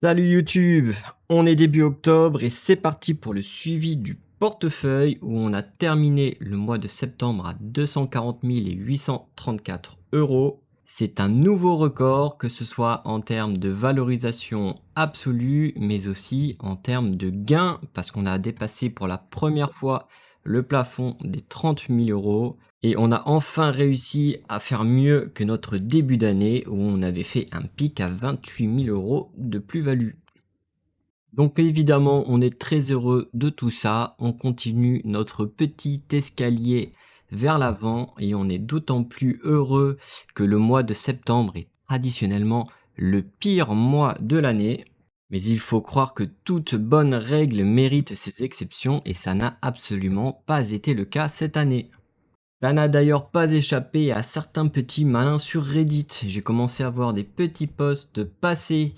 Salut YouTube, on est début octobre et c'est parti pour le suivi du portefeuille où on a terminé le mois de septembre à 240 834 €. C'est un nouveau record, que ce soit en termes de valorisation absolue, mais aussi en termes de gains, parce qu'on a dépassé pour la première fois le plafond des 30 000 € et on a enfin réussi à faire mieux que notre début d'année où on avait fait un pic à 28 000 € de plus-value. Donc évidemment, on est très heureux de tout ça. On continue notre petit escalier vers l'avant et on est d'autant plus heureux que le mois de septembre est traditionnellement le pire mois de l'année. Mais il faut croire que toute bonne règle mérite ses exceptions et ça n'a absolument pas été le cas cette année. Ça n'a d'ailleurs pas échappé à certains petits malins sur Reddit. J'ai commencé à voir des petits posts passer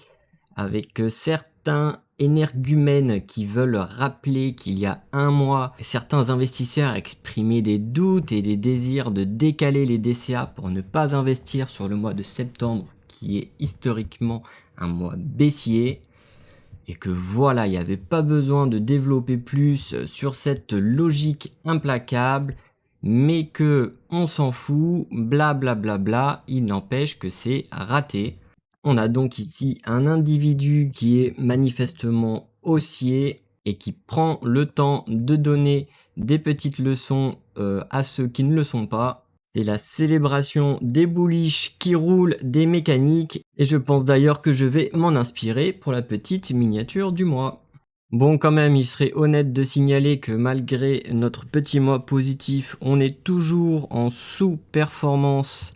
avec certains énergumènes qui veulent rappeler qu'il y a un mois, certains investisseurs exprimaient des doutes et des désirs de décaler les DCA pour ne pas investir sur le mois de septembre, qui est historiquement un mois baissier. Et que voilà, il n'y avait pas besoin de développer plus sur cette logique implacable, mais que on s'en fout, blablabla, bla bla, il n'empêche que c'est raté. On a donc ici un individu qui est manifestement haussier et qui prend le temps de donner des petites leçons à ceux qui ne le sont pas. C'est la célébration des bullish qui roulent des mécaniques et je pense d'ailleurs que je vais m'en inspirer pour la petite miniature du mois. Bon, quand même, il serait honnête de signaler que malgré notre petit mois positif, on est toujours en sous-performance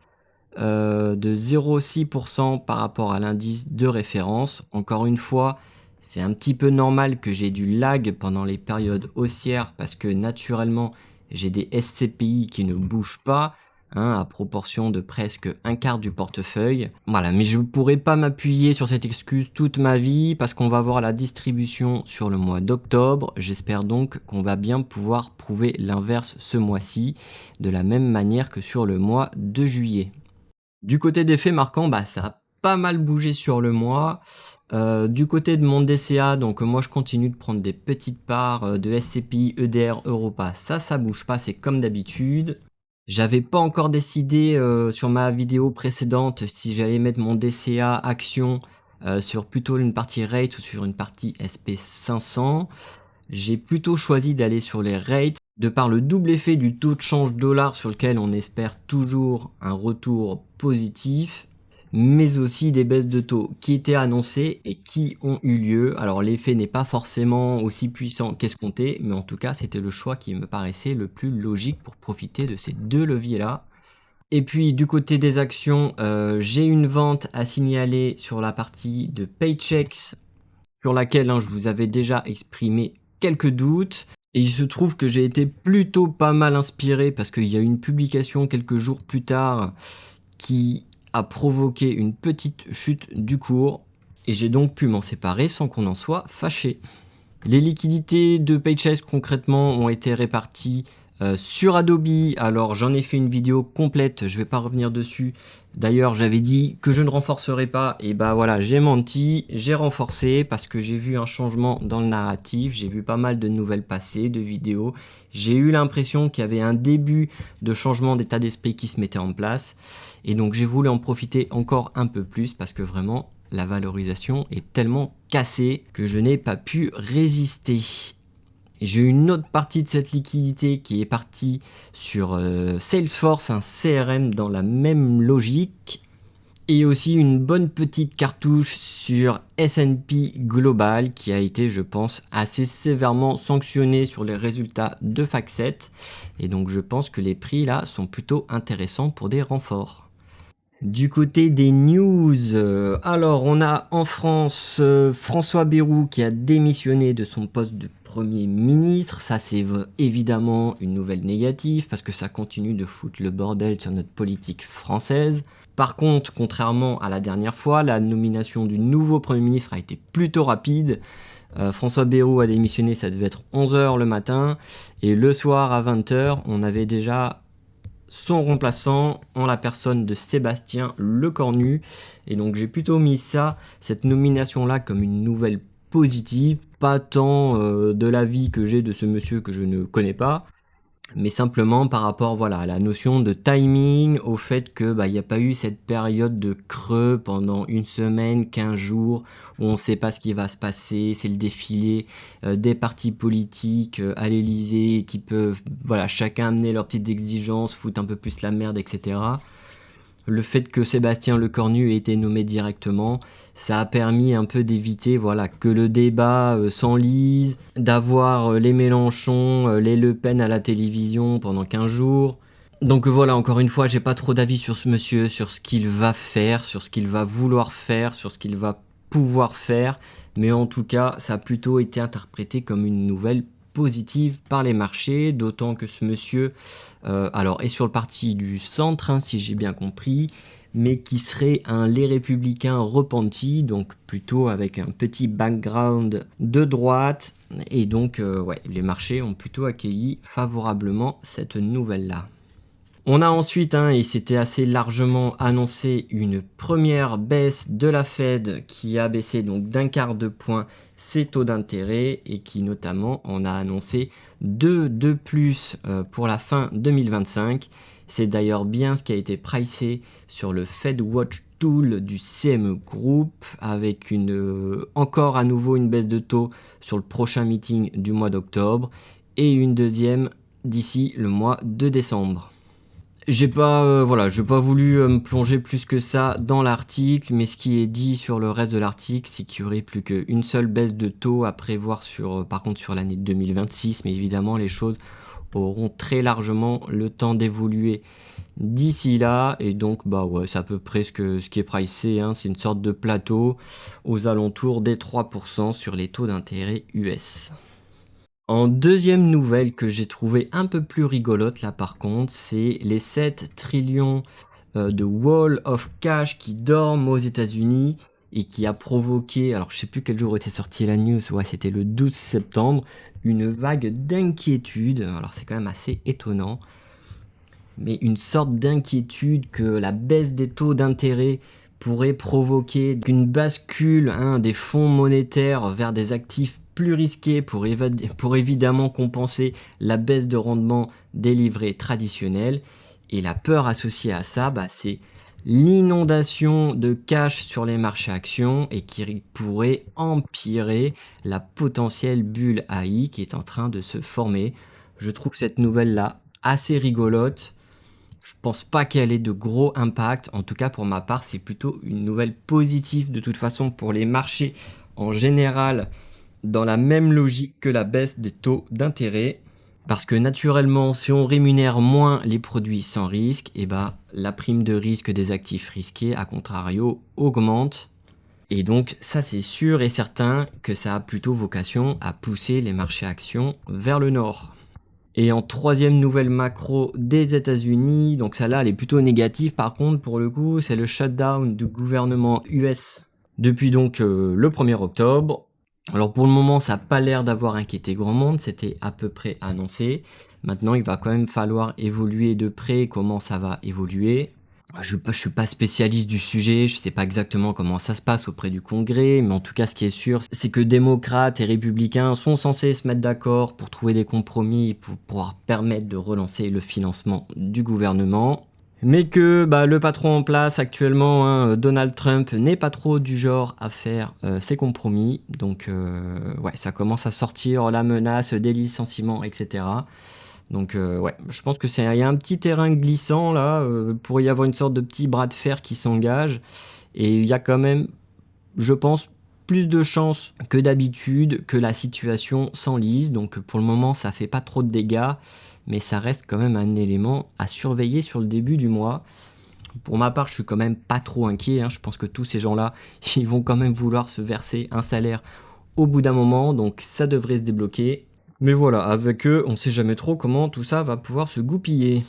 de 0,6% par rapport à l'indice de référence. Encore une fois, c'est un petit peu normal que j'ai du lag pendant les périodes haussières parce que naturellement, j'ai des SCPI qui ne bougent pas, à proportion de presque un quart du portefeuille. Voilà, mais je ne pourrais pas m'appuyer sur cette excuse toute ma vie parce qu'on va voir la distribution sur le mois d'octobre. J'espère donc qu'on va bien pouvoir prouver l'inverse ce mois-ci, de la même manière que sur le mois de juillet. Du côté des faits marquants, ça a pas mal bougé sur le mois. Du côté de mon DCA, donc moi je continue de prendre des petites parts de SCPI, EDR, Europa. Ça bouge pas, c'est comme d'habitude. J'avais pas encore décidé sur ma vidéo précédente si j'allais mettre mon DCA action sur plutôt une partie rate ou sur une partie SP500. J'ai plutôt choisi d'aller sur les rates de par le double effet du taux de change dollar sur lequel on espère toujours un retour positif, mais aussi des baisses de taux qui étaient annoncées et qui ont eu lieu. Alors l'effet n'est pas forcément aussi puissant qu'escompté, mais en tout cas c'était le choix qui me paraissait le plus logique pour profiter de ces deux leviers-là. Et puis du côté des actions, j'ai une vente à signaler sur la partie de Paychex, sur laquelle je vous avais déjà exprimé quelques doutes. Et il se trouve que j'ai été plutôt pas mal inspiré parce qu'il y a eu une publication quelques jours plus tard qui a provoqué une petite chute du cours. Et j'ai donc pu m'en séparer sans qu'on en soit fâché. Les liquidités de Paychex concrètement ont été réparties sur Adobe. Alors j'en ai fait une vidéo complète, je vais pas revenir dessus. D'ailleurs j'avais dit que je ne renforcerai pas, et bah voilà, j'ai menti, j'ai renforcé parce que j'ai vu un changement dans le narratif, j'ai vu pas mal de nouvelles passer, de vidéos. J'ai eu l'impression qu'il y avait un début de changement d'état d'esprit qui se mettait en place. Et donc j'ai voulu en profiter encore un peu plus parce que vraiment la valorisation est tellement cassée que je n'ai pas pu résister. J'ai une autre partie de cette liquidité qui est partie sur Salesforce, un CRM dans la même logique. Et aussi une bonne petite cartouche sur S&P Global qui a été, je pense, assez sévèrement sanctionné sur les résultats de FactSet. Et donc je pense que les prix là sont plutôt intéressants pour des renforts. Du côté des news, alors on a en France François Bayrou qui a démissionné de son poste de Premier ministre. Ça c'est évidemment une nouvelle négative parce que ça continue de foutre le bordel sur notre politique française. Par contre, contrairement à la dernière fois, la nomination du nouveau Premier ministre a été plutôt rapide. François Bayrou a démissionné, ça devait être 11 h le matin. Et le soir à 20 h, on avait déjà son remplaçant en la personne de Sébastien Lecornu. Et donc j'ai plutôt mis cette nomination-là comme une nouvelle positive, pas tant de l'avis que j'ai de ce monsieur que je ne connais pas, mais simplement par rapport voilà, à la notion de timing, au fait que il n'y a pas eu cette période de creux pendant une semaine, 15 jours, où on ne sait pas ce qui va se passer, c'est le défilé des partis politiques à l'Elysée qui peuvent voilà, chacun amener leurs petites exigences, foutre un peu plus la merde, etc. Le fait que Sébastien Lecornu ait été nommé directement, ça a permis un peu d'éviter voilà, que le débat s'enlise, d'avoir les Mélenchon, les Le Pen à la télévision pendant 15 jours. Donc voilà, encore une fois, j'ai pas trop d'avis sur ce monsieur, sur ce qu'il va faire, sur ce qu'il va vouloir faire, sur ce qu'il va pouvoir faire. Mais en tout cas, ça a plutôt été interprété comme une nouvelle positive par les marchés, d'autant que ce monsieur alors est sur le parti du centre, hein, si j'ai bien compris, mais qui serait un Les Républicains repenti, donc plutôt avec un petit background de droite, et donc ouais, les marchés ont plutôt accueilli favorablement cette nouvelle-là. On a ensuite, et c'était assez largement annoncé, une première baisse de la Fed qui a baissé donc d'1/4 de point ses taux d'intérêt et qui notamment en a annoncé 2 de plus pour la fin 2025. C'est d'ailleurs bien ce qui a été pricé sur le Fed Watch Tool du CME Group avec encore à nouveau une baisse de taux sur le prochain meeting du mois d'octobre et une deuxième d'ici le mois de décembre. J'ai pas voulu me plonger plus que ça dans l'article, mais ce qui est dit sur le reste de l'article, c'est qu'il y aurait plus qu'une seule baisse de taux à prévoir par contre sur l'année 2026, mais évidemment les choses auront très largement le temps d'évoluer d'ici là, et donc ouais, c'est à peu près ce qui est pricé, c'est une sorte de plateau aux alentours des 3% sur les taux d'intérêt US. En deuxième nouvelle que j'ai trouvé un peu plus rigolote là par contre, c'est les 7 trillions de wall of cash qui dorment aux États-Unis et qui a provoqué, alors je sais plus quel jour était sortie la news, ouais c'était le 12 septembre, une vague d'inquiétude, alors c'est quand même assez étonnant, mais une sorte d'inquiétude que la baisse des taux d'intérêt pourrait provoquer une bascule des fonds monétaires vers des actifs plus risqués pour évidemment compenser la baisse de rendement des livrets traditionnels. Et la peur associée à ça, c'est l'inondation de cash sur les marchés actions et qui pourrait empirer la potentielle bulle AI qui est en train de se former. Je trouve cette nouvelle-là assez rigolote. Je pense pas qu'elle ait de gros impacts. En tout cas, pour ma part, c'est plutôt une nouvelle positive de toute façon pour les marchés en général, dans la même logique que la baisse des taux d'intérêt. Parce que naturellement, si on rémunère moins les produits sans risque, la prime de risque des actifs risqués, à contrario, augmente. Et donc, ça c'est sûr et certain que ça a plutôt vocation à pousser les marchés actions vers le nord. Et en troisième nouvelle macro des États-Unis, donc celle-là elle est plutôt négative par contre pour le coup, c'est le shutdown du gouvernement US depuis donc le 1er octobre. Alors pour le moment ça n'a pas l'air d'avoir inquiété grand monde, c'était à peu près annoncé. Maintenant il va quand même falloir évoluer de près comment ça va évoluer. Je suis pas spécialiste du sujet, je sais pas exactement comment ça se passe auprès du Congrès, mais en tout cas ce qui est sûr, c'est que démocrates et républicains sont censés se mettre d'accord pour trouver des compromis pour pouvoir permettre de relancer le financement du gouvernement. Mais que le patron en place actuellement, Donald Trump, n'est pas trop du genre à faire ses compromis. Donc ouais, ça commence à sortir la menace des licenciements, etc. Donc ouais, je pense que il y a un petit terrain glissant là, pour y avoir une sorte de petit bras de fer qui s'engage. Et il y a quand même, je pense, plus de chances que d'habitude que la situation s'enlise. Donc pour le moment, ça fait pas trop de dégâts, mais ça reste quand même un élément à surveiller sur le début du mois. Pour ma part, je suis quand même pas trop inquiet. Je pense que tous ces gens-là, ils vont quand même vouloir se verser un salaire au bout d'un moment, donc ça devrait se débloquer. Mais voilà, avec eux, on sait jamais trop comment tout ça va pouvoir se goupiller.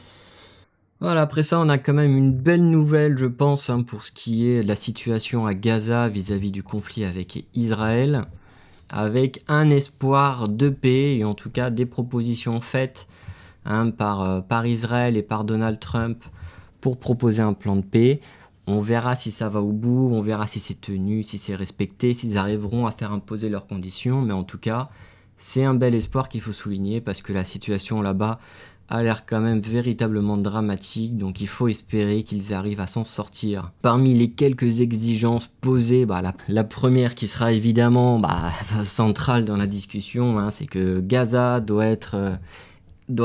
Voilà, après ça, on a quand même une belle nouvelle, je pense, pour ce qui est de la situation à Gaza vis-à-vis du conflit avec Israël, avec un espoir de paix, et en tout cas des propositions faites hein, par Israël et par Donald Trump pour proposer un plan de paix. On verra si ça va au bout, on verra si c'est tenu, si c'est respecté, s'ils arriveront à faire imposer leurs conditions. Mais en tout cas, c'est un bel espoir qu'il faut souligner parce que la situation là-bas a l'air quand même véritablement dramatique. Donc il faut espérer qu'ils arrivent à s'en sortir. Parmi les quelques exigences posées, la première qui sera évidemment centrale dans la discussion, hein, c'est que Gaza doit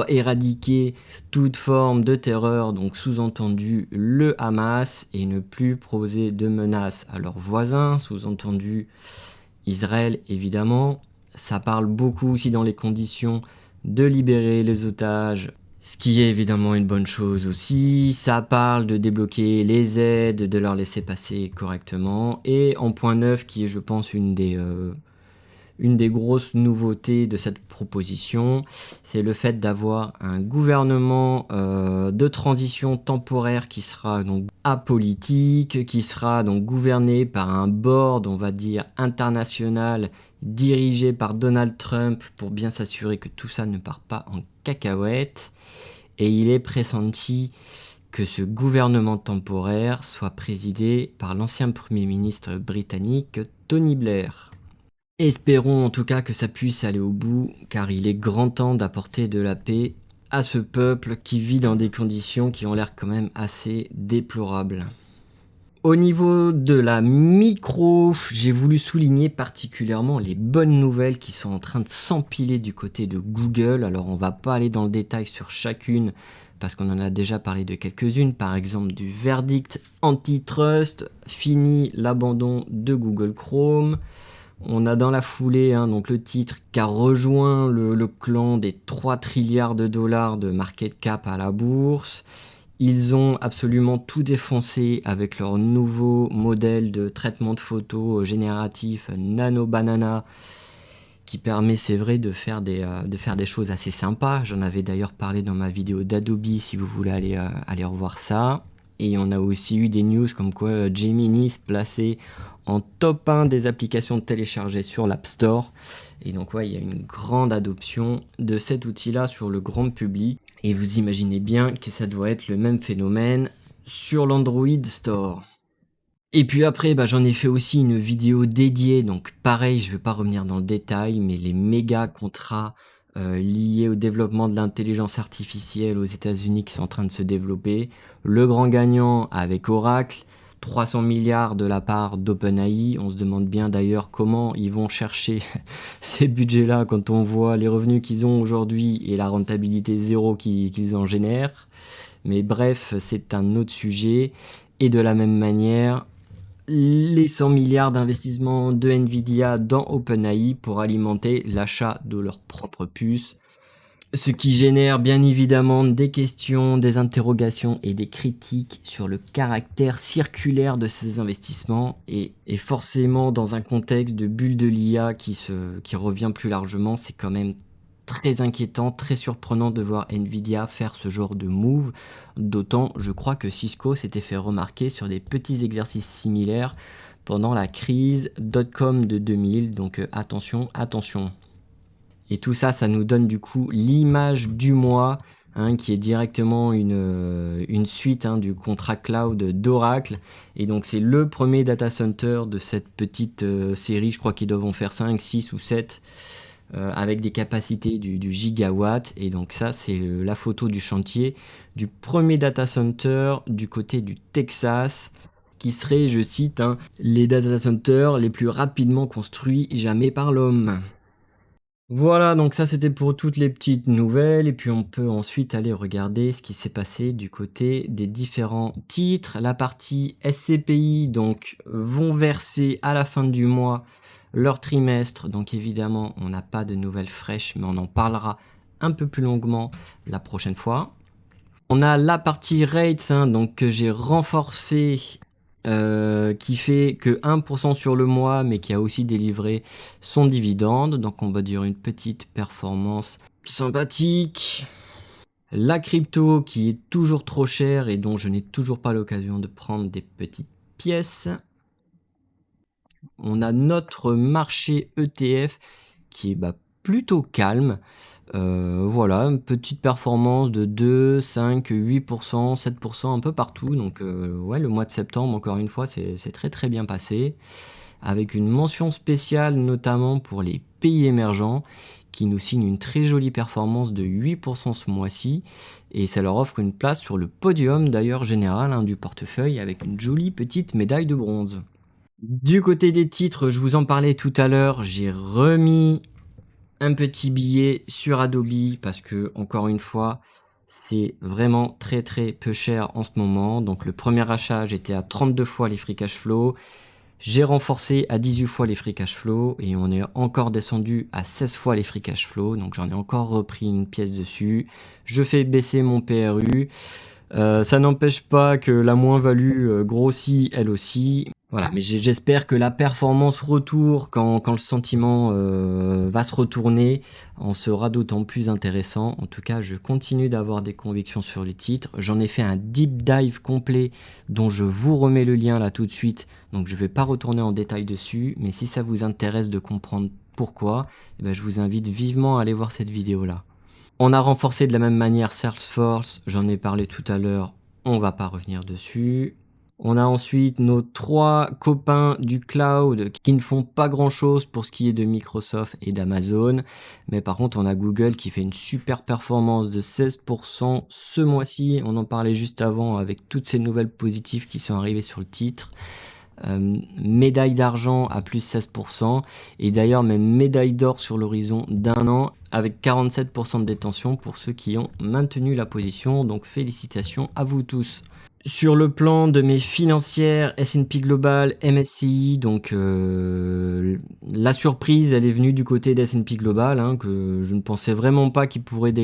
éradiquer toute forme de terreur, donc sous-entendu le Hamas, et ne plus poser de menaces à leurs voisins, sous-entendu Israël évidemment. Ça parle beaucoup aussi dans les conditions de libérer les otages, ce qui est évidemment une bonne chose aussi. Ça parle de débloquer les aides, de leur laisser passer correctement. Et en point neuf, qui est je pense une des grosses nouveautés de cette proposition, c'est le fait d'avoir un gouvernement de transition temporaire qui sera donc apolitique, qui sera donc gouverné par un board, on va dire, international, dirigé par Donald Trump pour bien s'assurer que tout ça ne part pas en cacahuète. Et il est pressenti que ce gouvernement temporaire soit présidé par l'ancien Premier ministre britannique Tony Blair. Espérons en tout cas que ça puisse aller au bout, car il est grand temps d'apporter de la paix à ce peuple qui vit dans des conditions qui ont l'air quand même assez déplorables. Au niveau de la micro, j'ai voulu souligner particulièrement les bonnes nouvelles qui sont en train de s'empiler du côté de Google. Alors on va pas aller dans le détail sur chacune, parce qu'on en a déjà parlé de quelques-unes, par exemple du verdict antitrust, fini l'abandon de Google Chrome. On a dans la foulée donc le titre qui a rejoint le clan des 3 trilliards de dollars de market cap à la bourse. Ils ont absolument tout défoncé avec leur nouveau modèle de traitement de photos génératif Nano Banana qui permet, c'est vrai, de faire des choses assez sympas. J'en avais d'ailleurs parlé dans ma vidéo d'Adobe si vous voulez aller revoir ça. Et on a aussi eu des news comme quoi Gemini se plaçait en top 1 des applications téléchargées sur l'App Store. Et donc il y a une grande adoption de cet outil-là sur le grand public. Et vous imaginez bien que ça doit être le même phénomène sur l'Android Store. Et puis après, j'en ai fait aussi une vidéo dédiée, donc pareil, je ne vais pas revenir dans le détail, mais les méga contrats liés au développement de l'intelligence artificielle aux États-Unis qui sont en train de se développer. Le grand gagnant avec Oracle, 300 milliards de la part d'OpenAI. On se demande bien d'ailleurs comment ils vont chercher ces budgets-là quand on voit les revenus qu'ils ont aujourd'hui et la rentabilité zéro qu'ils en génèrent. Mais bref, c'est un autre sujet. Et de la même manière, les 100 milliards d'investissements de Nvidia dans OpenAI pour alimenter l'achat de leurs propres puces. Ce qui génère bien évidemment des questions, des interrogations et des critiques sur le caractère circulaire de ces investissements et forcément dans un contexte de bulle de l'IA qui revient plus largement, c'est quand même très inquiétant, très surprenant de voir Nvidia faire ce genre de move, d'autant je crois que Cisco s'était fait remarquer sur des petits exercices similaires pendant la crise .com de 2000, donc attention. Et tout ça, ça nous donne du coup l'image du mois, qui est directement une suite du contrat cloud d'Oracle. Et donc c'est le premier data center de cette petite série, je crois qu'ils doivent en faire 5, 6 ou 7, avec des capacités du gigawatt. Et donc ça, c'est la photo du chantier du premier data center du côté du Texas, qui serait, je cite, les data centers les plus rapidement construits jamais par l'homme. Voilà, donc ça c'était pour toutes les petites nouvelles, et puis on peut ensuite aller regarder ce qui s'est passé du côté des différents titres. La partie SCPI donc vont verser à la fin du mois leur trimestre, donc évidemment on n'a pas de nouvelles fraîches, mais on en parlera un peu plus longuement la prochaine fois. On a la partie rates donc que j'ai renforcé, qui fait que 1% sur le mois, mais qui a aussi délivré son dividende. Donc on va dire une petite performance sympathique. La crypto qui est toujours trop chère et dont je n'ai toujours pas l'occasion de prendre des petites pièces. On a notre marché ETF qui est plutôt calme. Voilà, une petite performance de 2, 5, 8%, 7% un peu partout. Donc ouais, le mois de septembre, encore une fois, c'est très très bien passé. Avec une mention spéciale notamment pour les pays émergents qui nous signent une très jolie performance de 8% ce mois-ci. Et ça leur offre une place sur le podium d'ailleurs général du portefeuille avec une jolie petite médaille de bronze. Du côté des titres, je vous en parlais tout à l'heure, j'ai remis un petit billet sur Adobe parce que, encore une fois, c'est vraiment très très peu cher en ce moment. Donc le premier achat, j'étais à 32 fois les free cash flow. J'ai renforcé à 18 fois les free cash flow et on est encore descendu à 16 fois les free cash flow. Donc j'en ai encore repris une pièce dessus. Je fais baisser mon PRU. Ça n'empêche pas que la moins-value grossit elle aussi. Voilà, mais j'espère que la performance retour quand le sentiment va se retourner en sera d'autant plus intéressant. En tout cas, je continue d'avoir des convictions sur les titres. J'en ai fait un deep dive complet dont je vous remets le lien là tout de suite. Donc je ne vais pas retourner en détail dessus, mais si ça vous intéresse de comprendre pourquoi, eh ben, je vous invite vivement à aller voir cette vidéo là. On a renforcé de la même manière Salesforce, j'en ai parlé tout à l'heure, on va pas revenir dessus. On a ensuite nos 3 copains du cloud qui ne font pas grand chose pour ce qui est de Microsoft et d'Amazon. Mais par contre, on a Google qui fait une super performance de 16% ce mois-ci. On en parlait juste avant avec toutes ces nouvelles positives qui sont arrivées sur le titre. Médaille d'argent à plus 16% et d'ailleurs même médaille d'or sur l'horizon d'un an avec 47% de détention pour ceux qui ont maintenu la position, donc félicitations à vous tous. Sur le plan de mes financières, S&P Global, MSCI, donc la surprise elle est venue du côté d'S&P Global, que je ne pensais vraiment pas qu'il pourrait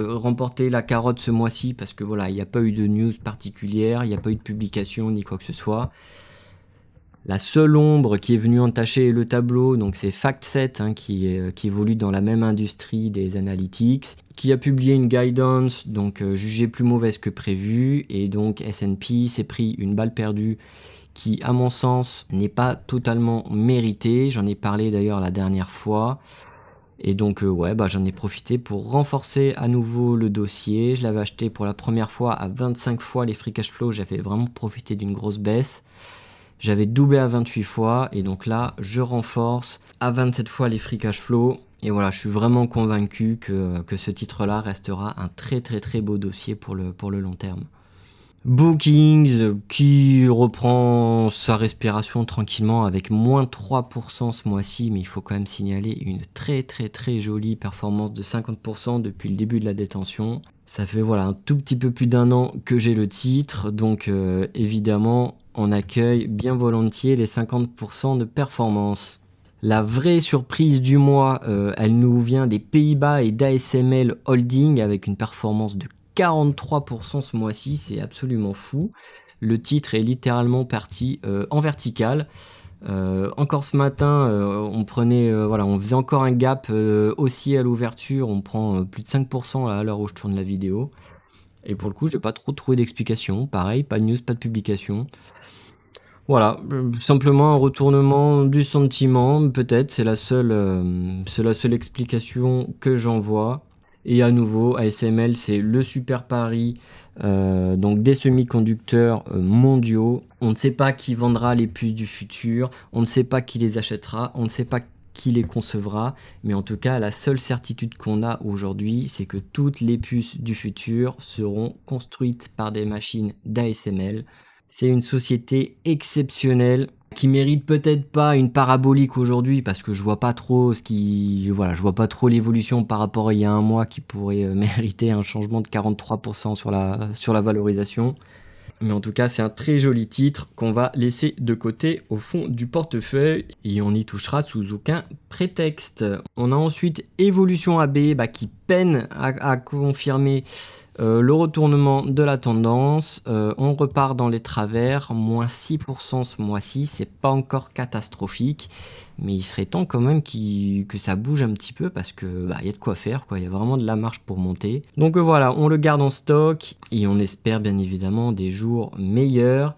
remporter la carotte ce mois-ci parce que voilà, il n'y a pas eu de news particulière, il n'y a pas eu de publication ni quoi que ce soit. La seule ombre qui est venue entacher le tableau, donc c'est FactSet qui évolue dans la même industrie des analytics, qui a publié une guidance donc jugée plus mauvaise que prévu et donc S&P s'est pris une balle perdue qui à mon sens n'est pas totalement méritée. J'en ai parlé d'ailleurs la dernière fois. Et donc ouais, j'en ai profité pour renforcer à nouveau le dossier. Je l'avais acheté pour la première fois à 25 fois les free cash flow, j'avais vraiment profité d'une grosse baisse. J'avais doublé à 28 fois et donc là je renforce à 27 fois les free cash flow. Et voilà, je suis vraiment convaincu que ce titre-là restera un très très très beau dossier pour le long terme. Bookings qui reprend sa respiration tranquillement avec moins 3% ce mois-ci, mais il faut quand même signaler une très très très jolie performance de 50% depuis le début de la détention. Ça fait voilà un tout petit peu plus d'un an que j'ai le titre, donc évidemment on accueille bien volontiers les 50% de performance. La vraie surprise du mois, elle nous vient des Pays-Bas et d'ASML Holding avec une performance de 43% ce mois-ci, c'est absolument fou. Le titre est littéralement parti en verticale. Encore ce matin, on faisait encore un gap haussier à l'ouverture, on prend plus de 5% à l'heure où je tourne la vidéo. Et pour le coup, je n'ai pas trop trouvé d'explication. Pareil, pas de news, pas de publication. Voilà, simplement un retournement du sentiment, peut-être, c'est la seule explication que j'en vois. Et à nouveau, ASML, c'est le super pari donc des semi-conducteurs mondiaux. On ne sait pas qui vendra les puces du futur, on ne sait pas qui les achètera, on ne sait pas qui les concevra, mais en tout cas, la seule certitude qu'on a aujourd'hui, c'est que toutes les puces du futur seront construites par des machines d'ASML. C'est une société exceptionnelle qui mérite peut-être pas une parabolique aujourd'hui parce que je vois pas trop je vois pas trop l'évolution par rapport à il y a un mois qui pourrait mériter un changement de 43% sur la valorisation. Mais en tout cas, c'est un très joli titre qu'on va laisser de côté au fond du portefeuille et on y touchera sous aucun prétexte. On a ensuite Evolution AB qui peine à confirmer le retournement de la tendance. On repart dans les travers, moins 6% ce mois-ci, c'est pas encore catastrophique, mais il serait temps quand même que ça bouge un petit peu parce que y a de quoi faire, il y a vraiment de la marge pour monter. Donc voilà, on le garde en stock et on espère bien évidemment des jours meilleurs.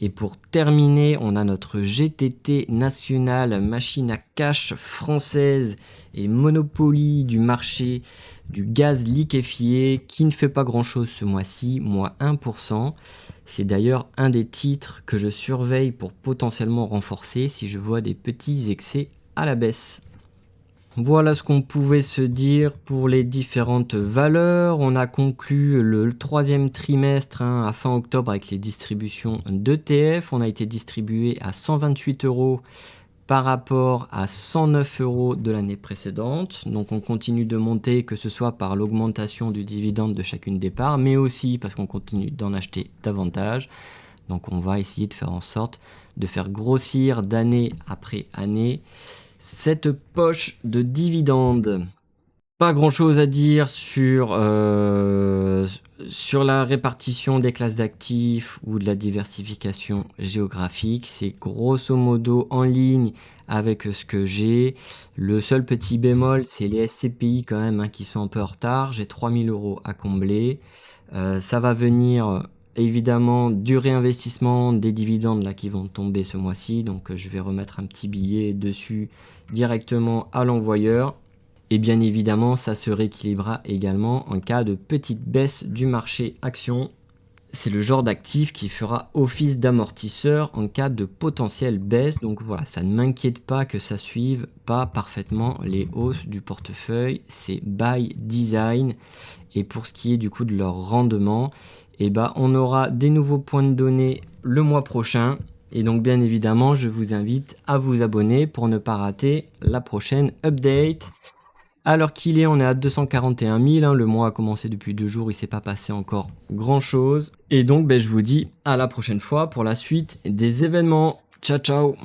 Et pour terminer, on a notre GTT nationale, machine à cash française et Monopoly du marché du gaz liquéfié qui ne fait pas grand chose ce mois-ci, moins 1%. C'est d'ailleurs un des titres que je surveille pour potentiellement renforcer si je vois des petits excès à la baisse. Voilà ce qu'on pouvait se dire pour les différentes valeurs. On a conclu le troisième trimestre à fin octobre avec les distributions d'ETF. On a été distribué à 128 € par rapport à 109 € de l'année précédente. Donc on continue de monter, que ce soit par l'augmentation du dividende de chacune des parts, mais aussi parce qu'on continue d'en acheter davantage. Donc on va essayer de faire en sorte de faire grossir d'année après année cette poche de dividendes. Pas grand chose à dire sur la répartition des classes d'actifs ou de la diversification géographique. C'est grosso modo en ligne avec ce que j'ai. Le seul petit bémol, c'est les SCPI quand même qui sont un peu en retard. J'ai 3000 € à combler. Ça va venir évidemment du réinvestissement des dividendes là qui vont tomber ce mois-ci. Donc je vais remettre un petit billet dessus directement à l'envoyeur. Et bien évidemment, ça se rééquilibrera également en cas de petite baisse du marché action. C'est le genre d'actif qui fera office d'amortisseur en cas de potentielle baisse. Donc voilà, ça ne m'inquiète pas que ça suive pas parfaitement les hausses du portefeuille. C'est by design. Et pour ce qui est du coup de leur rendement, on aura des nouveaux points de données le mois prochain. Et donc bien évidemment, je vous invite à vous abonner pour ne pas rater la prochaine update. Alors qu'il est, on est à 241 000, le mois a commencé depuis 2 jours, il s'est pas passé encore grand chose. Et donc je vous dis à la prochaine fois pour la suite des événements. Ciao ciao.